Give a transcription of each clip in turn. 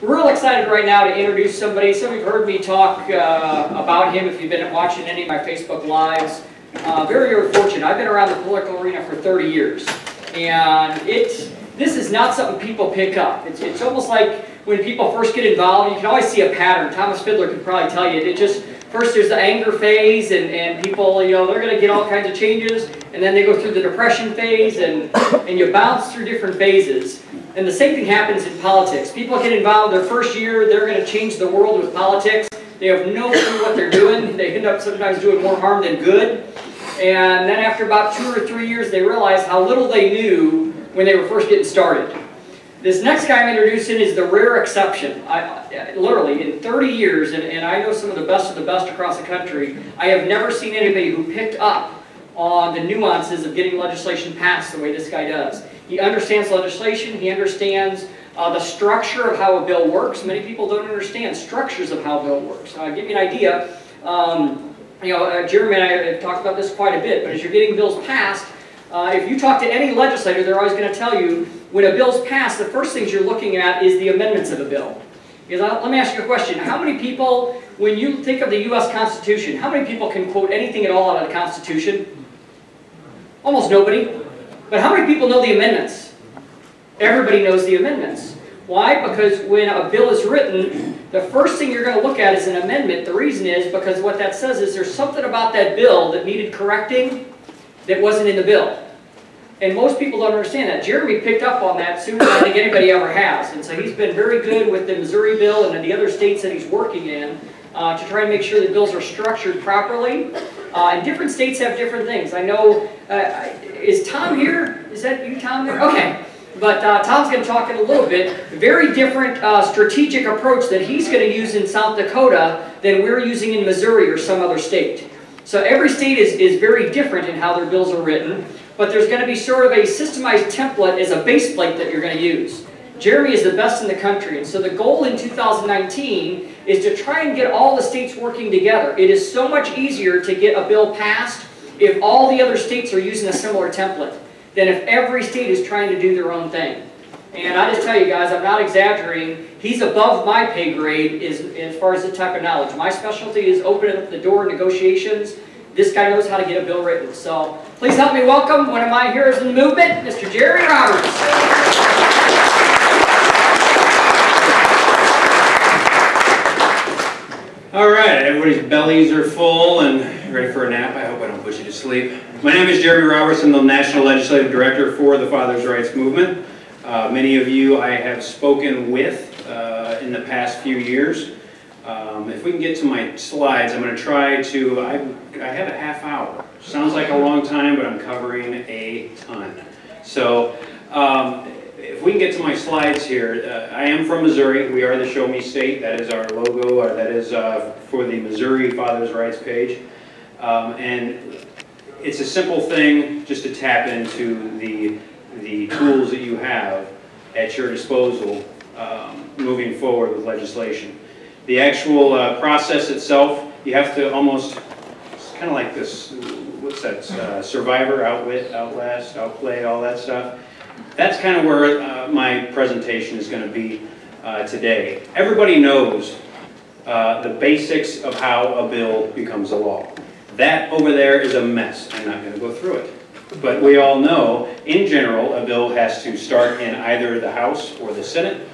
Real excited right now to introduce somebody. Some of you have heard me talk about him if you've been watching any of my Facebook Lives. Very, very fortunate. I've been around the political arena for 30 years. And this is not something people pick up. It's almost like when people first get involved, you can always see a pattern. Thomas Fiddler could probably tell you. First there's the anger phase, and people, they're going to get all kinds of changes, and then they go through the depression phase, and you bounce through different phases. And the same thing happens in politics. People get involved their first year, they're going to change the world with politics. They have no clue what they're doing. They end up sometimes doing more harm than good. And then after about 2 or 3 years, they realize how little they knew when they were first getting started. This next guy I'm introducing is the rare exception. Literally, in 30 years, and I know some of the best across the country, I have never seen anybody who picked up on the nuances of getting legislation passed the way this guy does. He understands legislation, he understands the structure of how a bill works. Many people don't understand structures of how a bill works. I'll give you an idea. Jeremy and I have talked about this quite a bit, but as you're getting bills passed, if you talk to any legislator, they're always going to tell you, when a bill's passed, the first things you're looking at is the amendments of a bill. Because let me ask you a question. How many people, when you think of the U.S. Constitution, how many people can quote anything at all out of the Constitution? Almost nobody. But how many people know the amendments? Everybody knows the amendments. Why? Because when a bill is written, the first thing you're going to look at is an amendment. The reason is because what that says is there's something about that bill that needed correcting that wasn't in the bill. And most people don't understand that. Jeremy picked up on that sooner than I think anybody ever has. And so he's been very good with the Missouri bill and the other states that he's working in to try and make sure that bills are structured properly. And different states have different things. I know, is Tom here? Is that you, Tom? There? Okay. But Tom's going to talk in a little bit. Very different strategic approach that he's going to use in South Dakota than we're using in Missouri or some other state. So every state is very different in how their bills are written. But there's going to be sort of a systemized template as a base plate that you're going to use. Jeremy is the best in the country, and so the goal in 2019 is to try and get all the states working together. It is so much easier to get a bill passed if all the other states are using a similar template than if every state is trying to do their own thing. And I just tell you guys, I'm not exaggerating, he's above my pay grade as far as the type of knowledge. My specialty is opening up the door in negotiations. This guy knows how to get a bill written. So please help me welcome one of my heroes in the movement, Mr. Jerry Roberts. All right, everybody's bellies are full and ready for a nap. I hope I don't put you to sleep. My name is Jerry Roberts. I'm the National Legislative Director for the Fathers' Rights Movement. Many of you I have spoken with in the past few years. If we can get to my slides, I'm going to try to, I have a half hour. Sounds like a long time, but I'm covering a ton. So if we can get to my slides here, I am from Missouri. We are the Show Me State. That is our logo, or that is for the Missouri Fathers' Rights page. And it's a simple thing just to tap into the tools that you have at your disposal moving forward with legislation. The actual process itself, you have to almost, it's kind of like this, what's that, Survivor, Outwit, Outlast, Outplay, all that stuff. That's kind of where my presentation is going to be today. Everybody knows the basics of how a bill becomes a law. That over there is a mess. I'm not going to go through it. But we all know, in general, a bill has to start in either the House or the Senate.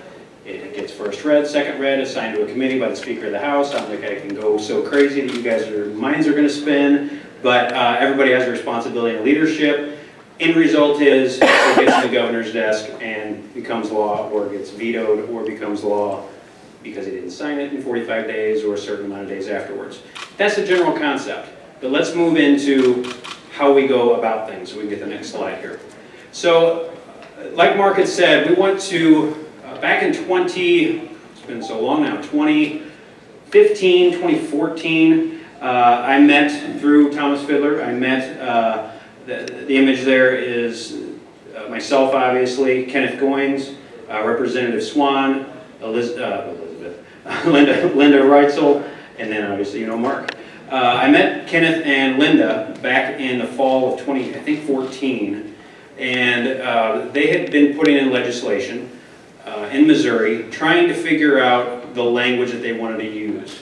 It gets first read, second read, assigned to a committee by the Speaker of the House. I don't think I can go so crazy that you guys, your minds are going to spin, but everybody has a responsibility and leadership. End result is it gets to the governor's desk and becomes law, or gets vetoed, or becomes law because he didn't sign it in 45 days or a certain amount of days afterwards. That's the general concept. But let's move into how we go about things. So we can get the next slide here. So, like Mark had said, we went to back in it's been so long now, 2015, 2014, I met through Thomas Fiddler. I met, the image there is myself, obviously, Kenneth Goins, Representative Swan, Linda Reitzel, and then obviously, Mark. I met Kenneth and Linda back in the fall of 2014, and they had been putting in legislation in Missouri trying to figure out the language that they wanted to use.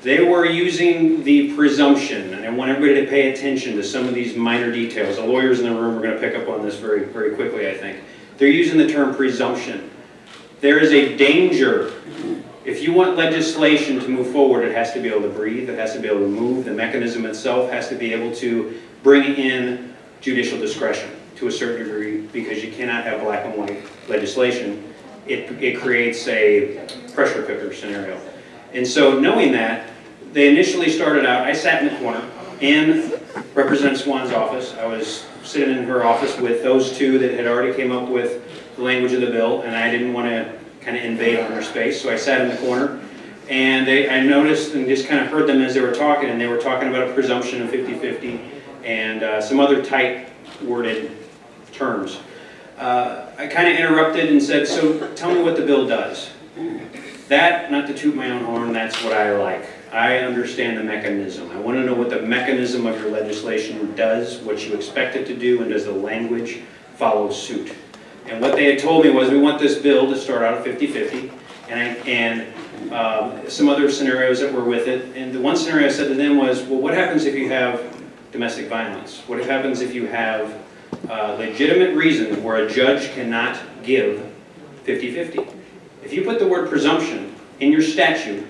They were using the presumption, and I want everybody to pay attention to some of these minor details. The lawyers in the room are going to pick up on this very, very quickly, I think. They're using the term presumption. There is a danger. If you want legislation to move forward, it has to be able to breathe, it has to be able to move, the mechanism itself has to be able to bring in judicial discretion to a certain degree, because you cannot have black and white legislation. It creates a pressure cooker scenario. And so knowing that, they initially started out, I sat in the corner in Representative Swan's office. I was sitting in her office with those two that had already came up with the language of the bill, and I didn't want to kind of invade on their space, so I sat in the corner. And I noticed and just kind of heard them as they were talking, and they were talking about a presumption of 50-50 and some other tight worded terms. I kind of interrupted and said, so tell me what the bill does. That, not to toot my own horn, that's what I like. I understand the mechanism. I want to know what the mechanism of your legislation does, what you expect it to do, and does the language follow suit. And what they had told me was, we want this bill to start out at 50-50, and some other scenarios that were with it. And the one scenario I said to them was, well, what happens if you have domestic violence? What happens if you have legitimate reasons where a judge cannot give 50-50? If you put the word presumption in your statute,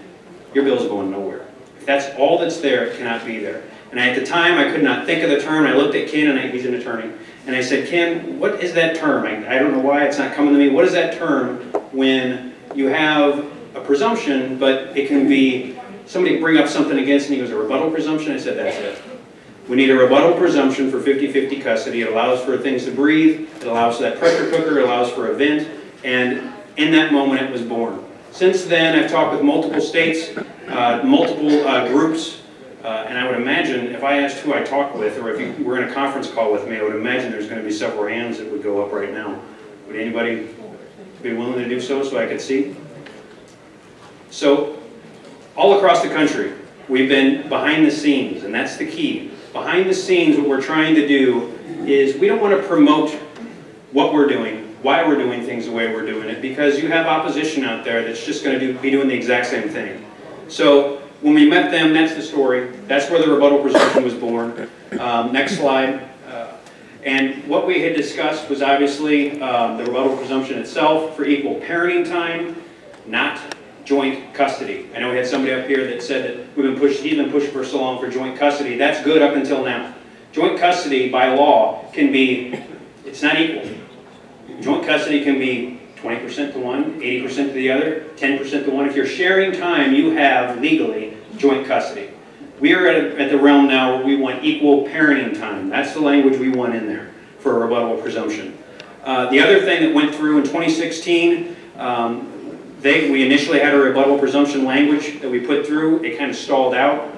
your bill's going nowhere. If that's all that's there, it cannot be there. And at the time, I could not think of the term. I looked at Ken, and he's an attorney, and I said, Ken, what is that term? I don't know why it's not coming to me. What is that term when you have a presumption, but it can be, somebody bring up something against, and he goes, a rebuttal presumption? I said, that's it. We need a rebuttal presumption for 50-50 custody. It allows for things to breathe. It allows for that pressure cooker. It allows for a vent. And in that moment, it was born. Since then, I've talked with multiple states, multiple groups, and I would imagine if I asked who I talked with, or if you were in a conference call with me, I would imagine there's going to be several hands that would go up right now. Would anybody be willing to do so I could see? So, all across the country, we've been behind the scenes, and that's the key. Behind the scenes, what we're trying to do is we don't want to promote what we're doing, why we're doing things the way we're doing it, because you have opposition out there that's just going to be doing the exact same thing. So when we met them, that's the story. That's where the rebuttal presumption was born. Next slide. And what we had discussed was obviously the rebuttal presumption itself for equal parenting time, not joint custody. I know we had somebody up here that said that he's been pushing for so long for joint custody. That's good up until now. Joint custody by law can be, it's not equal. Joint custody can be 20% to one, 80% to the other, 10% to one. If you're sharing time, you have legally joint custody. We are at the realm now where we want equal parenting time. That's the language we want in there for a rebuttable presumption. The other thing that went through in 2016, we initially had a rebuttable presumption language that we put through. It kind of stalled out.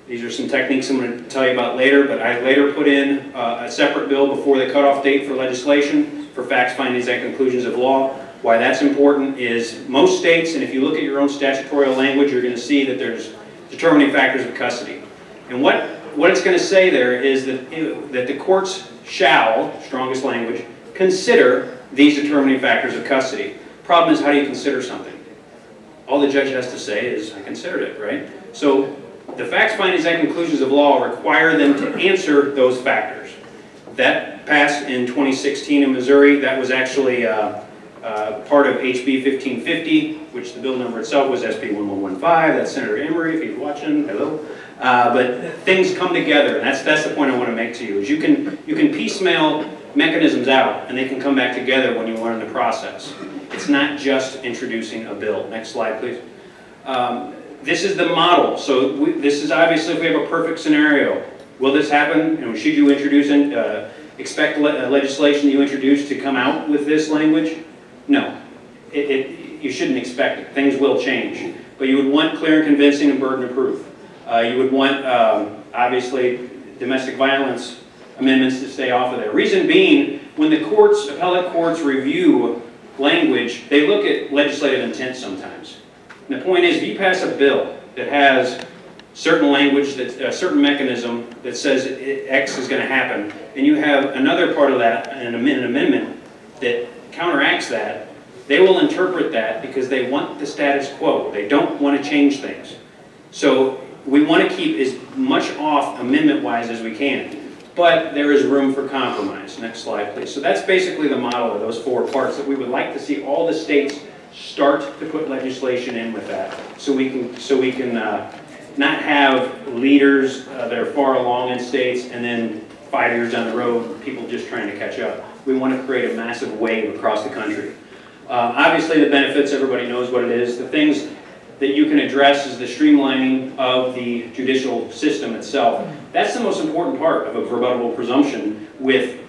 These are some techniques I'm going to tell you about later, but I later put in a separate bill before the cutoff date for legislation for facts, findings, and conclusions of law. Why that's important is most states, and if you look at your own statutory language, you're going to see that there's determining factors of custody. And what it's going to say there is that, that the courts shall, strongest language, consider these determining factors of custody. Problem is, how do you consider something? All the judge has to say is, I considered it, right? So the facts, findings, and conclusions of law require them to answer those factors. That passed in 2016 in Missouri. That was actually part of HB 1550, which the bill number itself was SB 1115. That's Senator Emery, if he's watching. Hello. But things come together, and that's the point I want to make to you. Is you can piecemeal mechanisms out, and they can come back together when you learn the process. It's not just introducing a bill. Next slide, please. This is the model. So this is obviously if we have a perfect scenario. Will this happen? And should you introduce expect legislation you introduce to come out with this language? No. You shouldn't expect it. Things will change. But you would want clear and convincing and burden of proof. You would want, obviously, domestic violence amendments to stay off of there. Reason being, when the courts, appellate courts review language, they look at legislative intent sometimes. And the point is, if you pass a bill that has certain language, a certain mechanism that says X is going to happen, and you have another part of that, an amendment that counteracts that, they will interpret that because they want the status quo. They don't want to change things. So we want to keep as much off amendment-wise as we can. But there is room for compromise. Next slide, please. So that's basically the model of those 4 parts that we would like to see all the states start to put legislation in with that. So we can not have leaders that are far along in states and then 5 years down the road, people just trying to catch up. We want to create a massive wave across the country. Obviously the benefits, everybody knows what it is. The things that you can address is the streamlining of the judicial system itself. That's the most important part of a rebuttable presumption with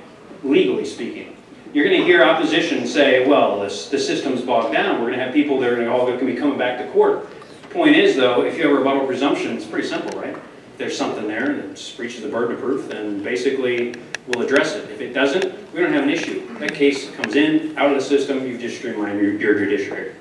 legally speaking. You're going to hear opposition say, well, the system's bogged down. We're going to have people that are all going to be coming back to court. Point is, though, if you have a rebuttable presumption, it's pretty simple, right? If there's something there that breaches the burden of proof, then basically we'll address it. If it doesn't, we don't have an issue. That case comes in, out of the system, you've just streamlined your judiciary.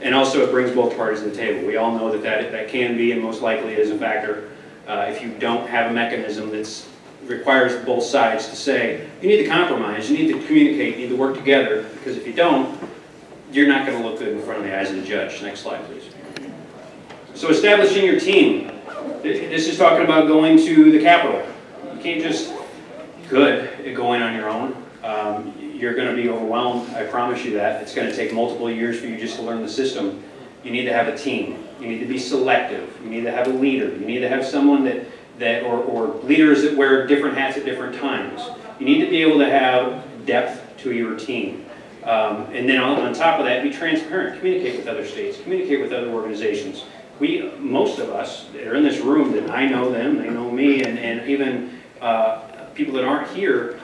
And also it brings both parties to the table. We all know that can be and most likely is a factor. If you don't have a mechanism that requires both sides to say, you need to compromise, you need to communicate, you need to work together, because if you don't, you're not going to look good in front of the eyes of the judge. Next slide, please. So establishing your team. This is talking about going to the Capitol. You can't just good at going on your own. You're going to be overwhelmed, I promise you that. It's going to take multiple years for you just to learn the system. You need to have a team. You need to be selective. You need to have a leader. You need to have someone or leaders that wear different hats at different times. You need to be able to have depth to your team. And then on top of that, be transparent. Communicate with other states. Communicate with other organizations. Most of us that are in this room, that I know them, they know me, and even people that aren't here,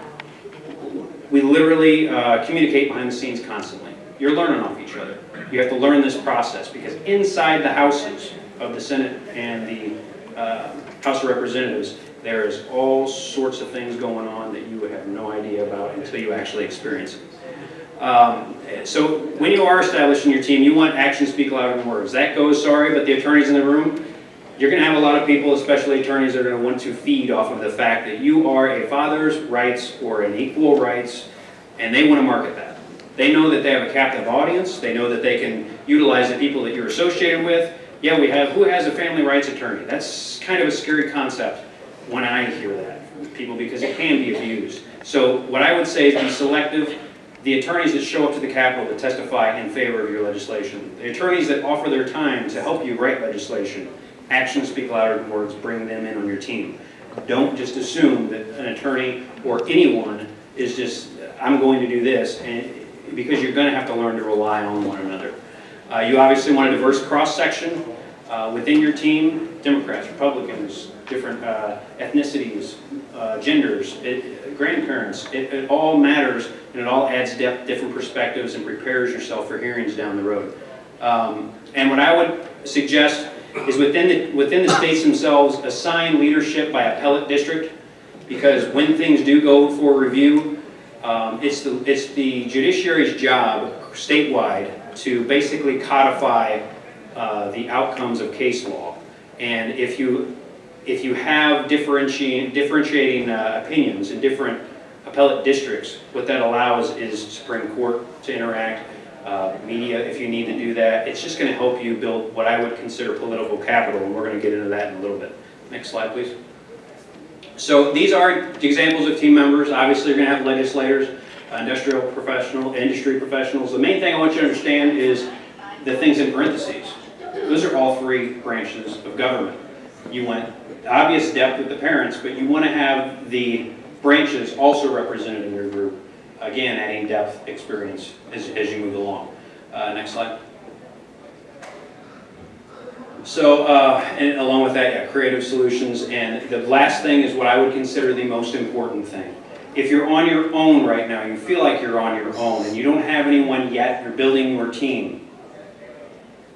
we literally communicate behind the scenes constantly. You're learning off each other. You have to learn this process because inside the houses of the Senate and the House of Representatives, there is all sorts of things going on that you would have no idea about until you actually experience it. So when you are establishing your team, you want actions speak louder than words. That goes, sorry, but the attorneys in the room, you're going to have a lot of people, especially attorneys, that are going to want to feed off of the fact that you are a father's rights or an equal rights, and they want to market that. They know that they have a captive audience. They know that they can utilize the people that you're associated with. Yeah, who has a family rights attorney? That's kind of a scary concept when I hear that, people, because it can be abused. So what I would say is be selective. The attorneys that show up to the Capitol to testify in favor of your legislation, the attorneys that offer their time to help you write legislation, actions speak louder than words, bring them in on your team. Don't just assume that an attorney or anyone is just, I'm going to do this, because you're going to have to learn to rely on one another. You obviously want a diverse cross-section within your team, Democrats, Republicans, different ethnicities, genders, grandparents. It all matters, and it all adds depth, different perspectives, and prepares yourself for hearings down the road. And what I would suggest is within the states themselves, assign leadership by appellate district, because when things do go for review, it's the judiciary's job statewide to basically codify the outcomes of case law. And if you have differentiating opinions in different appellate districts, what that allows is Supreme Court to interact, media if you need to do that. It's just going to help you build what I would consider political capital, and we're going to get into that in a little bit. Next slide, please. So these are examples of team members. Obviously, you're going to have legislators, industry professionals. The main thing I want you to understand is the things in parentheses. Those are all 3 branches of government. You want obvious depth with the parents, but you want to have the branches also represented in your group. Again, adding depth, experience as you move along. Next slide. So, and along with that, yeah, creative solutions. And the last thing is what I would consider the most important thing. If you're on your own right now, you feel like you're on your own, and you don't have anyone yet, you're building your team,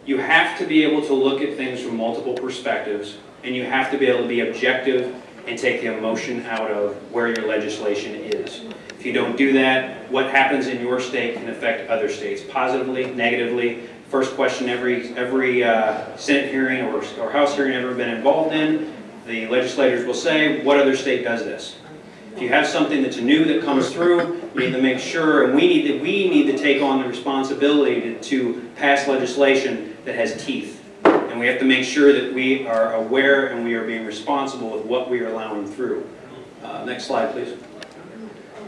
you have to be able to look at things from multiple perspectives, and you have to be able to be objective and take the emotion out of where your legislation is. If you don't do that, what happens in your state can affect other states, positively, negatively. First question every Senate hearing or House hearing I've ever been involved in, the legislators will say, what other state does this? If you have something that's new that comes through, you need to make sure, and we need to take on the responsibility to pass legislation that has teeth. And we have to make sure that we are aware and we are being responsible with what we are allowing through. Next slide, please.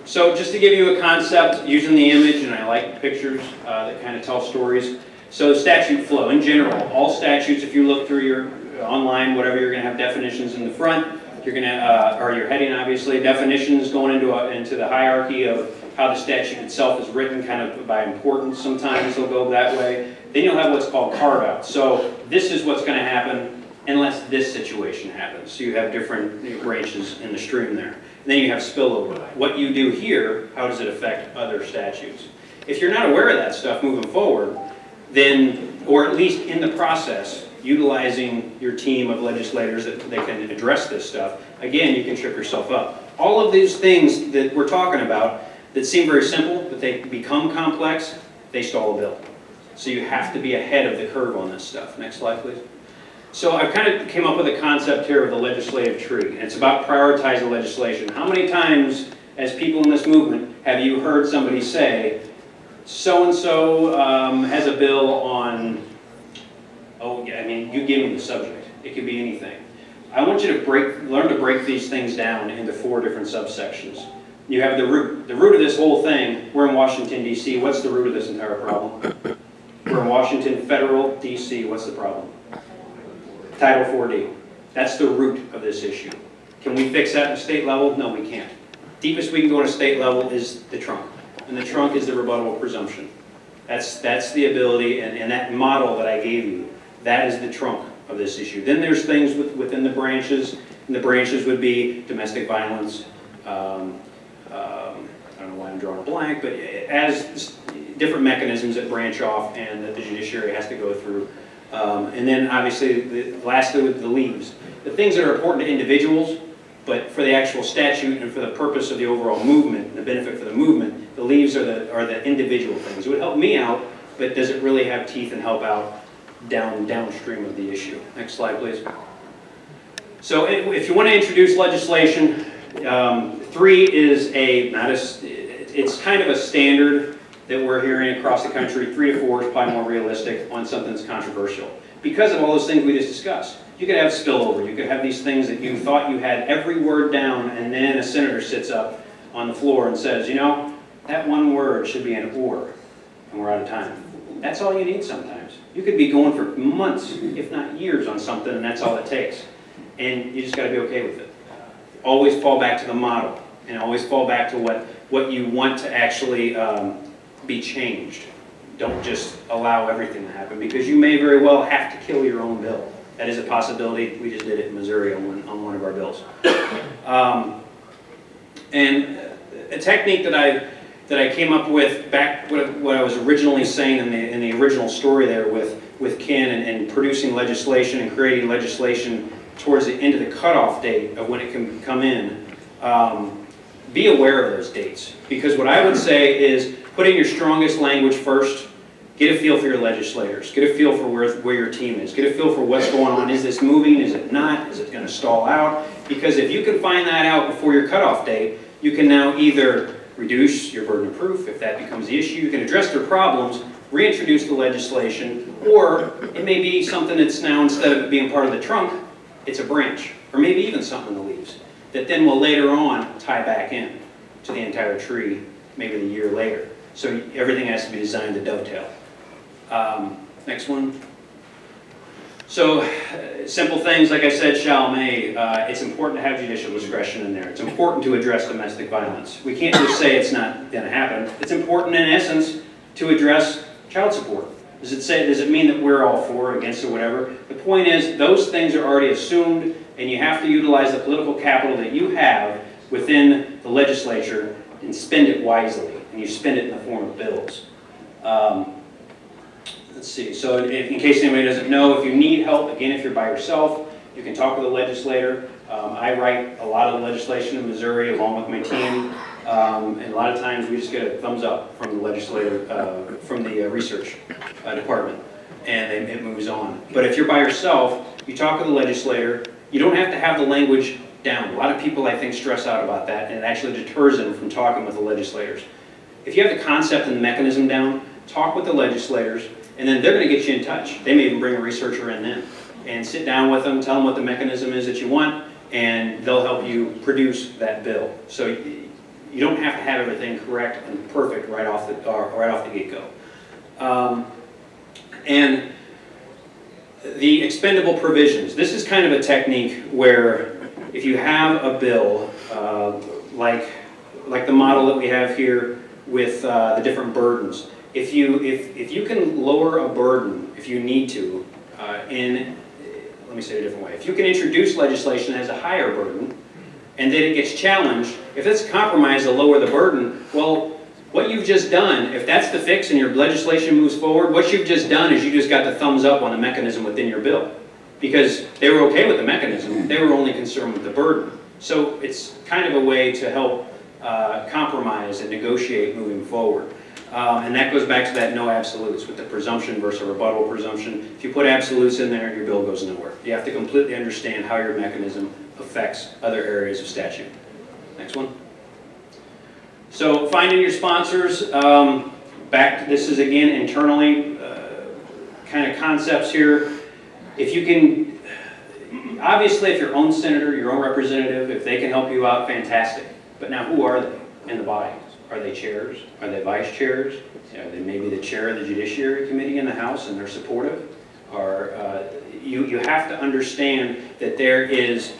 So just to give you a concept, using the image, and I like pictures that kind of tell stories. So statute flow, in general, all statutes, if you look through your online, whatever, you're going to have definitions in the front. You're going to, or your heading, obviously, definitions going into the hierarchy of how the statute itself is written, kind of by importance. Sometimes they'll go that way. Then you'll have what's called carve-outs. So this is what's going to happen unless this situation happens. So you have different branches in the stream there. And then you have spillover. What you do here, how does it affect other statutes? If you're not aware of that stuff moving forward, then, or at least in the process, utilizing your team of legislators that they can address this stuff, again, you can trip yourself up. All of these things that we're talking about that seem very simple, but they become complex, they stall a bill. So you have to be ahead of the curve on this stuff. Next slide, please. So I kind of came up with a concept here of the legislative tree, and it's about prioritizing legislation. How many times, as people in this movement, have you heard somebody say, so-and-so has a bill on, oh, yeah, I mean, you give me the subject. It could be anything. I want you to learn to break these things down into 4 different subsections. You have the root. The root of this whole thing, we're in Washington, D.C. What's the root of this entire problem? We're in Washington, federal, D.C. What's the problem? Title 4D. That's the root of this issue. Can we fix that at the state level? No, we can't. Deepest we can go at a state level is the trunk. And the trunk is the rebuttable presumption. That's the ability, and that model that I gave you, that is the trunk of this issue. Then there's things within the branches, and the branches would be domestic violence. I don't know why I'm drawing a blank, but as different mechanisms that branch off and that the judiciary has to go through. And then obviously, lastly with the leaves. The things that are important to individuals, but for the actual statute and for the purpose of the overall movement, the benefit for the movement, the leaves are the individual things. It would help me out, but does it really have teeth and help out downstream of the issue? Next slide, please. So if you want to introduce legislation, 3 is it's kind of a standard that we're hearing across the country. 3 to 4 is probably more realistic on something that's controversial. Because of all those things we just discussed. You could have spillover. You could have these things that you thought you had every word down, and then a senator sits up on the floor and says, you know, that one word should be an or, and we're out of time. That's all you need sometimes. You could be going for months, if not years, on something, and that's all it takes. And you just got to be okay with it. Always fall back to the model, and always fall back to what you want to actually be changed. Don't just allow everything to happen, because you may very well have to kill your own bill. That is a possibility. We just did it in Missouri on one of our bills. And a technique that I came up with back what I was originally saying in the original story there with Ken and producing legislation and creating legislation towards the end of the cutoff date of when it can come in. Be aware of those dates, because what I would say is put in your strongest language first. Get a feel for your legislators. Get a feel for where your team is. Get a feel for what's going on. Is this moving? Is it not? Is it going to stall out? Because if you can find that out before your cutoff date, you can now either reduce your burden of proof if that becomes the issue. You can address their problems, reintroduce the legislation, or it may be something that's now, instead of it being part of the trunk, it's a branch, or maybe even something in the leaves, that then will later on tie back in to the entire tree, maybe a year later. So everything has to be designed to dovetail. Next one. So simple things, like I said, shall, may. It's important to have judicial discretion in there. It's important to address domestic violence. We can't just say it's not going to happen. It's important, in essence, to address child support. Does it mean that we're all for or against or whatever? The point is, those things are already assumed, and you have to utilize the political capital that you have within the legislature and spend it wisely. And you spend it in the form of bills. Let's see, so in case anybody doesn't know, if you need help, again, if you're by yourself, you can talk with a legislator. I write a lot of the legislation in Missouri along with my team, and a lot of times we just get a thumbs up from the legislator, from the research department, and it moves on. But if you're by yourself, you talk with the legislator. You don't have to have the language down. A lot of people, I think, stress out about that, and it actually deters them from talking with the legislators. If you have the concept and the mechanism down, talk with the legislators, and then they're going to get you in touch. They may even bring a researcher in then, and sit down with them, tell them what the mechanism is that you want, and they'll help you produce that bill. So you don't have to have everything correct and perfect right off the get-go. And the expendable provisions. This is kind of a technique where if you have a bill, like the model that we have here with the different burdens, if you can lower a burden, if you need to, let me say it a different way. If you can introduce legislation that has a higher burden, and then it gets challenged, if it's a compromise to lower the burden, well, what you've just done, if that's the fix and your legislation moves forward, what you've just done is you just got the thumbs up on the mechanism within your bill. Because they were okay with the mechanism, they were only concerned with the burden. So it's kind of a way to help compromise and negotiate moving forward. And that goes back to that no absolutes with the presumption versus a rebuttal presumption. If you put absolutes in there, your bill goes nowhere. You have to completely understand how your mechanism affects other areas of statute. Next one. So finding your sponsors. This is again internally kind of concepts here. If you can, obviously if your own senator, your own representative, if they can help you out, fantastic. But now who are they in the body? Are they chairs? Are they vice chairs? Are they maybe the chair of the Judiciary Committee in the House and they're supportive? Or you have to understand that there is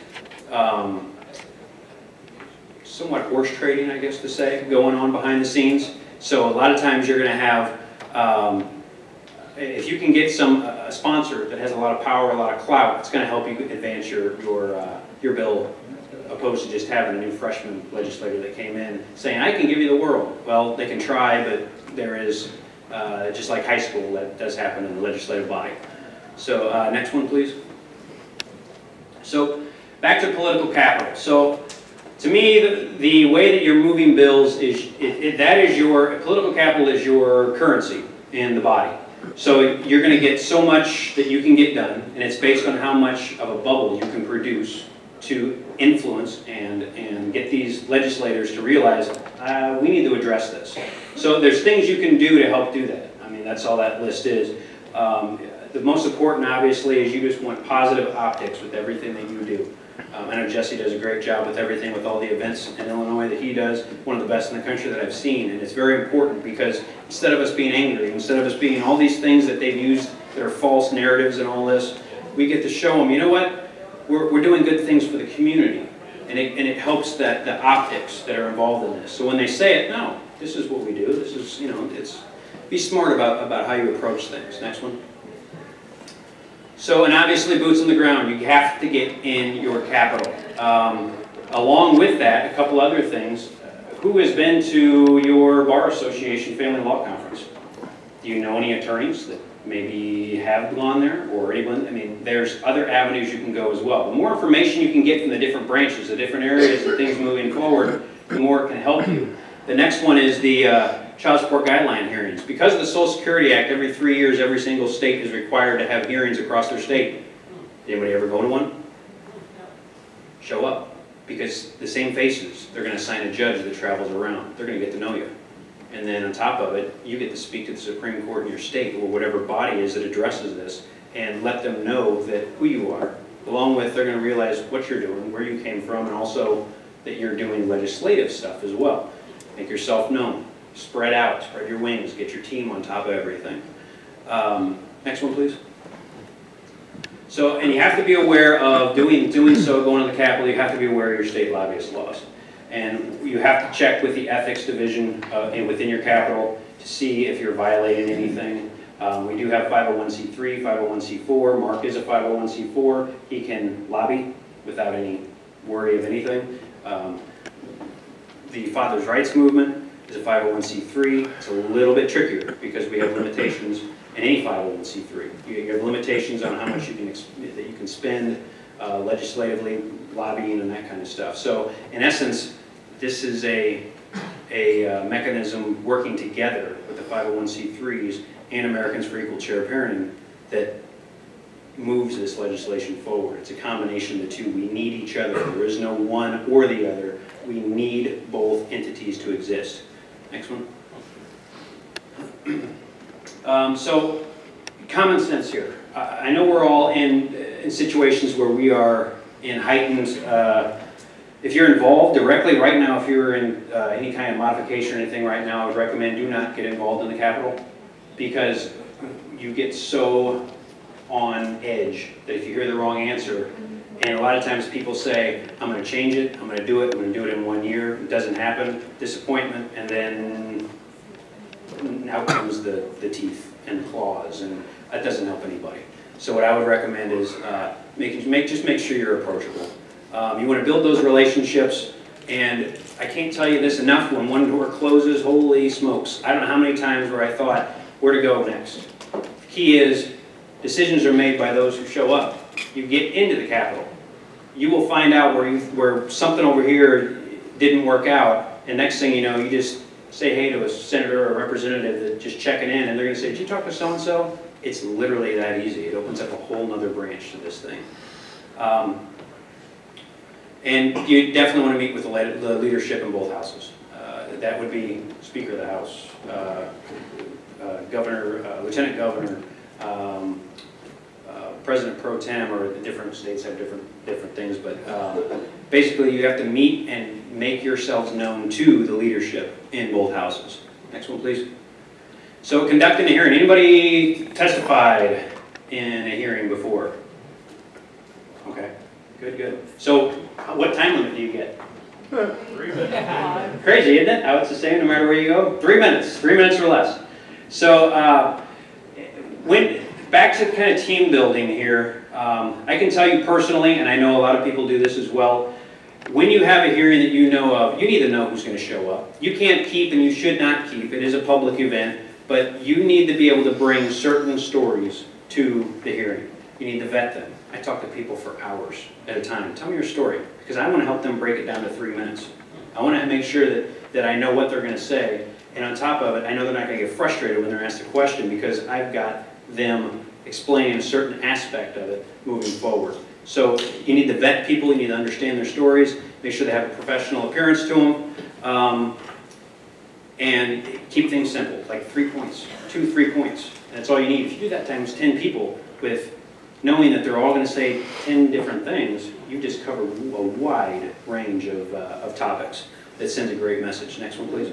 somewhat horse trading, I guess to say, going on behind the scenes. So a lot of times you're going to have, if you can get a sponsor that has a lot of power, a lot of clout, it's going to help you advance your bill, opposed to just having a new freshman legislator that came in saying, I can give you the world. Well, they can try, but there is, just like high school, that does happen in the legislative body. So next one, please. So back to political capital. So to me, the way that you're moving bills is, political capital is your currency in the body. So you're going to get so much that you can get done, and it's based on how much of a bubble you can produce to influence and get these legislators to realize we need to address this. So there's things you can do to help do that. I mean, that's all that list is. The most important, obviously, is you just want positive optics with everything that you do. I know Jesse does a great job with everything, with all the events in Illinois that he does, one of the best in the country that I've seen. And it's very important because instead of us being angry, instead of us being all these things that they've used that are false narratives and all this, we get to show them, you know what? We're doing good things for the community, and it helps the optics that are involved in this. So when they say it, no, this is what we do. This is, it's be smart about how you approach things. Next one. So, and obviously boots on the ground. You have to get in your capital. Along with that, a couple other things. Who has been to your Bar Association Family Law Conference? Do you know any attorneys that maybe have gone there, or anyone? I mean, there's other avenues you can go as well. The more information you can get from the different branches, the different areas and things moving forward, the more it can help you. The next one is the child support guideline hearings. Because of the Social Security Act, every 3 years, every single state is required to have hearings across their state. Anybody ever go to one? Show up. Because the same faces, they're going to assign a judge that travels around. They're going to get to know you. And then on top of it, you get to speak to the Supreme Court in your state, or whatever body is that addresses this, and let them know that who you are. Along with, they're going to realize what you're doing, where you came from, and also that you're doing legislative stuff as well. Make yourself known. Spread out, spread your wings, get your team on top of everything. Next one, please. So, and you have to be aware of doing so, going to the Capitol, you have to be aware of your state lobbyist laws. And you have to check with the ethics division within your Capitol to see if you're violating anything. We do have 501c3, 501c4. Mark is a 501c4. He can lobby without any worry of anything. The Fathers' Rights Movement is a 501c3. It's a little bit trickier because we have limitations in any 501c3. You have limitations on how much you can spend legislatively, lobbying, and that kind of stuff. So, in essence, this is a mechanism working together with the 501c3s and Americans for Equal Chair Parenting that moves this legislation forward. It's a combination of the two. We need each other. There is no one or the other. We need both entities to exist. Next one. So, common sense here. I know we're all in situations where we are in heightened, if you're involved directly right now, if you're in any kind of modification or anything right now, I would recommend do not get involved in the Capitol, because you get so on edge that if you hear the wrong answer, and a lot of times people say, I'm going to change it, I'm going to do it, I'm going to do it in 1 year, it doesn't happen, disappointment, and then out comes the teeth and claws, and that doesn't help anybody. So what I would recommend is just make sure you're approachable. You want to build those relationships, and I can't tell you this enough, when one door closes, holy smokes. I don't know how many times where I thought, where to go next. The key is, decisions are made by those who show up. You get into the Capitol. You will find out where something over here didn't work out, and next thing you know, you just say hey to a senator or a representative that's just checking in, and they're going to say, did you talk to so-and-so? It's literally that easy. It opens up a whole nother branch to this thing. And you definitely want to meet with the leadership in both houses. That would be Speaker of the House, Governor, Lieutenant Governor, President Pro Tem, or the different states have different things, but basically you have to meet and make yourselves known to the leadership in both houses. Next one, please. So, conducting a hearing. Anybody testified in a hearing before? Okay, good. So, what time limit do you get? 3 minutes. Crazy, isn't it? How it's the same no matter where you go? 3 minutes. 3 minutes or less. So, back to kind of team building here. I can tell you personally, and I know a lot of people do this as well, when you have a hearing that you know of, you need to know who's going to show up. You can't keep, and you should not keep, it is a public event, but you need to be able to bring certain stories to the hearing. You need to vet them. I talk to people for hours at a time. Tell me your story, because I want to help them break it down to 3 minutes. I want to make sure that I know what they're going to say, and on top of it, I know they're not going to get frustrated when they're asked a question, because I've got them explaining a certain aspect of it moving forward. So you need to vet people, you need to understand their stories, make sure they have a professional appearance to them, and keep things simple, like 3 points, 2-3 points. And that's all you need. If you do that times 10 people with knowing that they're all going to say 10 different things, you just cover a wide range of topics. That sends a great message. Next one, please.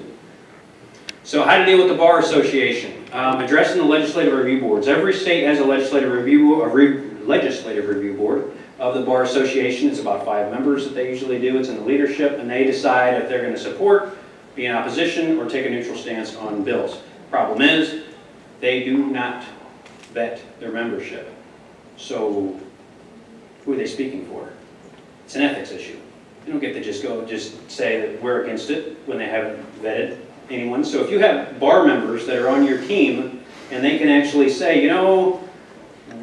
So how to deal with the Bar Association. Addressing the legislative review boards. Every state has a legislative review board of the Bar Association. It's about 5 members that they usually do. It's in the leadership, and they decide if they're going to support, be in opposition, or take a neutral stance on bills. Problem is, they do not vet their membership. So who are they speaking for? It's an ethics issue. They don't get to just say that we're against it when they haven't vetted anyone. So if you have bar members that are on your team and they can actually say, you know,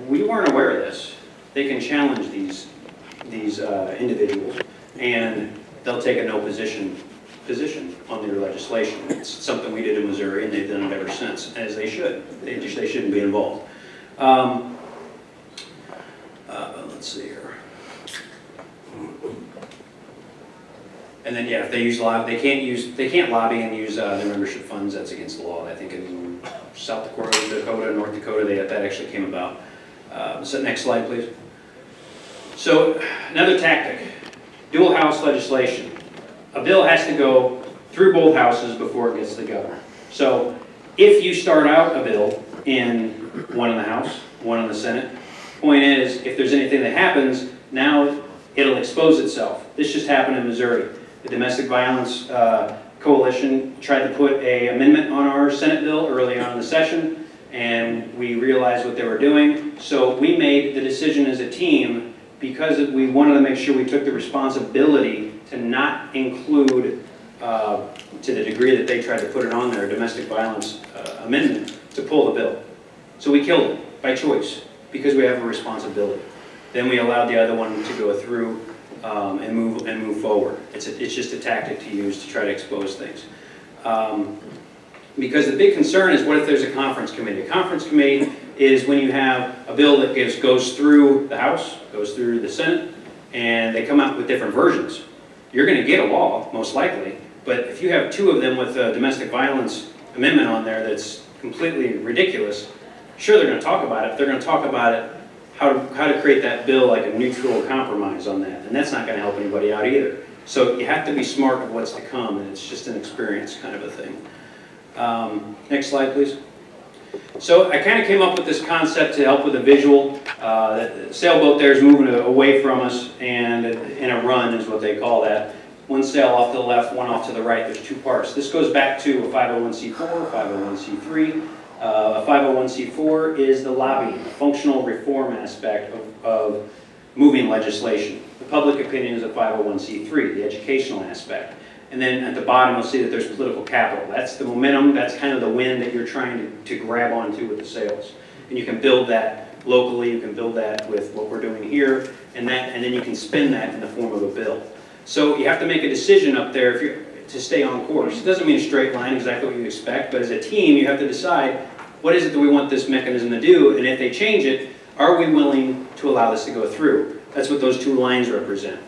we weren't aware of this, they can challenge these individuals, and they'll take a no position on their legislation. It's something we did in Missouri, and they've done it ever since, as they should. They shouldn't be involved. Let's see here. And then, yeah, if they use lobby, they can't lobby and use their membership funds. That's against the law. I think in South Dakota, North Dakota, that actually came about. So next slide, please. So another tactic: dual house legislation. A bill has to go through both houses before it gets to the governor. So if you start out a bill in one in the House, one in the Senate, point is, if there's anything that happens, now it'll expose itself. This just happened in Missouri. The Domestic Violence Coalition tried to put an amendment on our Senate bill early on in the session, and we realized what they were doing. So we made the decision as a team, because we wanted to make sure we took the responsibility to not include, to the degree that they tried to put it on there, a domestic violence amendment, to pull the bill. So we killed it by choice, because we have a responsibility. Then we allowed the other one to go through and move forward. It's just a tactic to use to try to expose things. Because the big concern is, what if there's a conference committee? A conference committee is when you have a bill that goes through the House, goes through the Senate, and they come out with different versions. You're going to get a law, most likely, but if you have two of them with a domestic violence amendment on there that's completely ridiculous, sure, they're going to talk about it. They're going to talk about it, how to create that bill like a neutral compromise on that, and that's not going to help anybody out either. So you have to be smart of what's to come, and it's just an experience kind of a thing. Next slide, please. So I kind of came up with this concept to help with a visual. The sailboat there is moving away from us, and in a run is what they call that. One sail off to the left, one off to the right. There's two parts. This goes back to a 501c4, 501c3. A 501c4 is the lobbying, the functional reform aspect of moving legislation. The public opinion is a 501c3, the educational aspect. And then at the bottom, you'll see that there's political capital. That's the momentum, that's kind of the wind that you're trying to grab onto with the sails. And you can build that locally, you can build that with what we're doing here, and then you can spin that in the form of a bill. So you have to make a decision up there to stay on course. It doesn't mean a straight line, exactly what you expect, but as a team, you have to decide, what is it that we want this mechanism to do, and if they change it, are we willing to allow this to go through? That's what those two lines represent.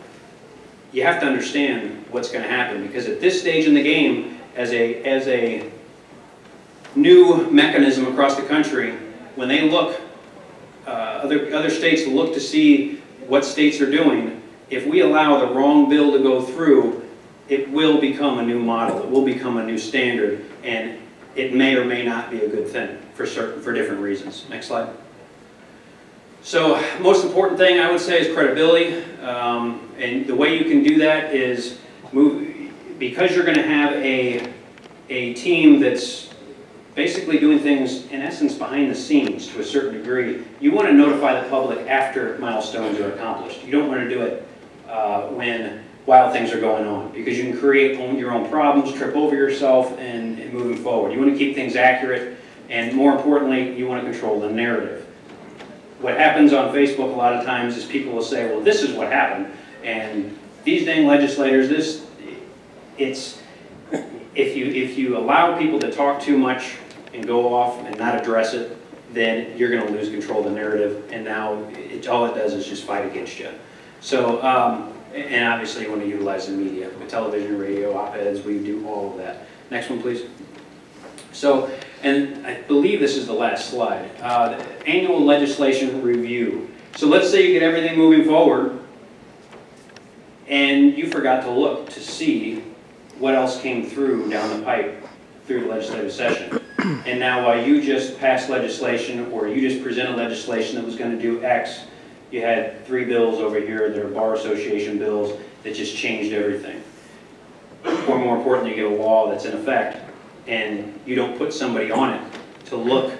You have to understand what's going to happen, because at this stage in the game, as a new mechanism across the country, when they look, other states look to see what states are doing, if we allow the wrong bill to go through, it will become a new model, it will become a new standard, and it may or may not be a good thing for different reasons. Next slide. So, most important thing I would say is credibility, and the way you can do that is because you're going to have a team that's basically doing things in essence behind the scenes to a certain degree. You want to notify the public after milestones are accomplished. You don't want to do it while things are going on, because you can create your own problems, trip over yourself, and moving forward. You want to keep things accurate, and more importantly, you want to control the narrative. What happens on Facebook a lot of times is people will say, well, this is what happened, and these dang legislators, if you allow people to talk too much and go off and not address it, then you're going to lose control of the narrative, and now all it does is just fight against you. So, and obviously you want to utilize the media, with television, radio, op-eds, we do all of that. Next one, please. So, and I believe this is the last slide. The annual legislation review. So let's say you get everything moving forward, and you forgot to look to see what else came through down the pipe through the legislative session. And now while you just passed legislation, or you just presented legislation that was going to do X, you had 3 bills over here that are Bar Association bills that just changed everything. Or more importantly, you get a law that's in effect, and you don't put somebody on it to look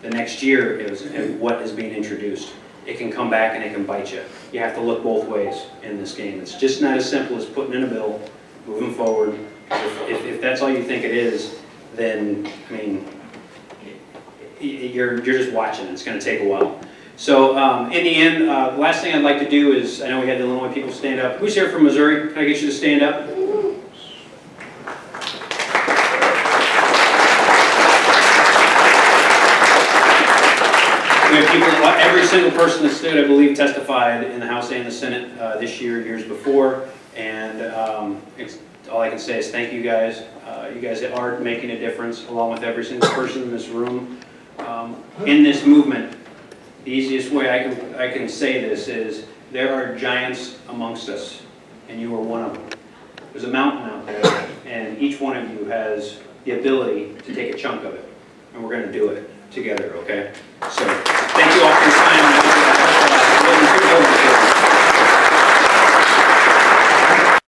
the next year at what is being introduced. It can come back and it can bite you. You have to look both ways in this game. It's just not as simple as putting in a bill, moving forward. If that's all you think it is, then, I mean, you're just watching. It's going to take a while. So in the end, the last thing I'd like to do is, I know we had the Illinois people stand up. Who's here from Missouri? Can I get you to stand up? We have people, every single person that stood, I believe, testified in the House and the Senate this year, years before, and all I can say is thank you guys. You guys are making a difference, along with every single person in this room. In this movement, the easiest way I can say this is there are giants amongst us, and you are one of them. There's a mountain out there, and each one of you has the ability to take a chunk of it, and we're going to do it together, okay? So, thank you all.